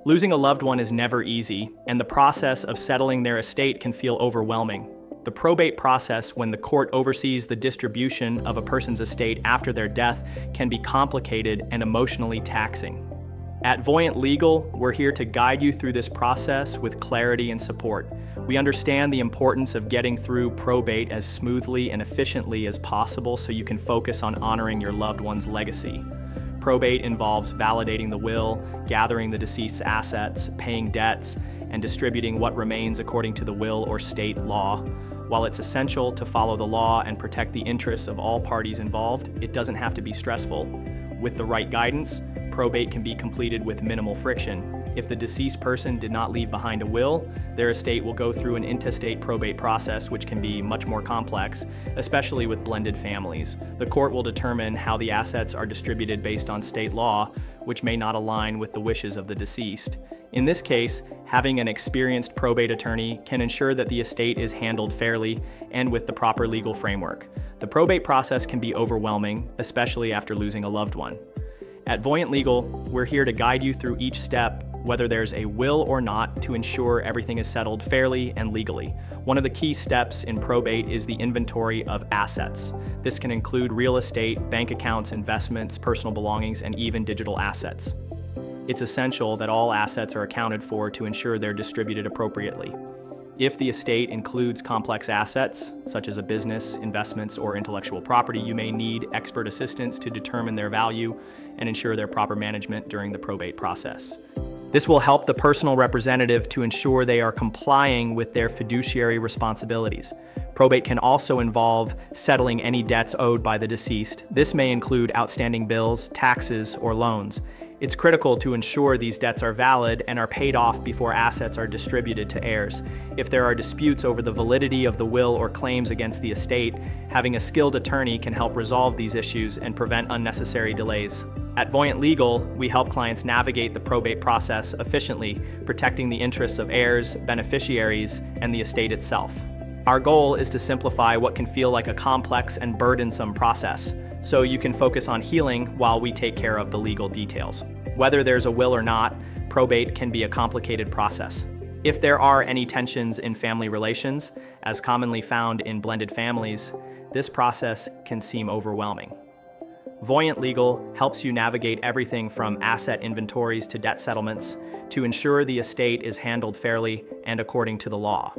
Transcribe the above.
Losing a loved one is never easy, and the process of settling their estate can feel overwhelming. The probate process, when the court oversees the distribution of a person's estate after their death, can be complicated and emotionally taxing. At Voyant Legal, we're here to guide you through this process with clarity and support. We understand the importance of getting through probate as smoothly and efficiently as possible so you can focus on honoring your loved one's legacy. Probate involves validating the will, gathering the deceased's assets, paying debts, and distributing what remains according to the will or state law. While it's essential to follow the law and protect the interests of all parties involved, it doesn't have to be stressful. With the right guidance, probate can be completed with minimal friction. If the deceased person did not leave behind a will, their estate will go through an intestate probate process, which can be much more complex, especially with blended families. The court will determine how the assets are distributed based on state law, which may not align with the wishes of the deceased. In this case, having an experienced probate attorney can ensure that the estate is handled fairly and with the proper legal framework. The probate process can be overwhelming, especially after losing a loved one. At Voyant Legal, we're here to guide you through each step, whether there's a will or not, to ensure everything is settled fairly and legally. One of the key steps in probate is the inventory of assets. This can include real estate, bank accounts, investments, personal belongings, and even digital assets. It's essential that all assets are accounted for to ensure they're distributed appropriately. If the estate includes complex assets, such as a business, investments, or intellectual property, you may need expert assistance to determine their value and ensure their proper management during the probate process. This will help the personal representative to ensure they are complying with their fiduciary responsibilities. Probate can also involve settling any debts owed by the deceased. This may include outstanding bills, taxes, or loans. It's critical to ensure these debts are valid and are paid off before assets are distributed to heirs. If there are disputes over the validity of the will or claims against the estate, having a skilled attorney can help resolve these issues and prevent unnecessary delays. At Voyant Legal, we help clients navigate the probate process efficiently, protecting the interests of heirs, beneficiaries, and the estate itself. Our goal is to simplify what can feel like a complex and burdensome process, so you can focus on healing while we take care of the legal details. Whether there's a will or not, probate can be a complicated process. If there are any tensions in family relations, as commonly found in blended families, this process can seem overwhelming. Voyant Legal helps you navigate everything from asset inventories to debt settlements to ensure the estate is handled fairly and according to the law.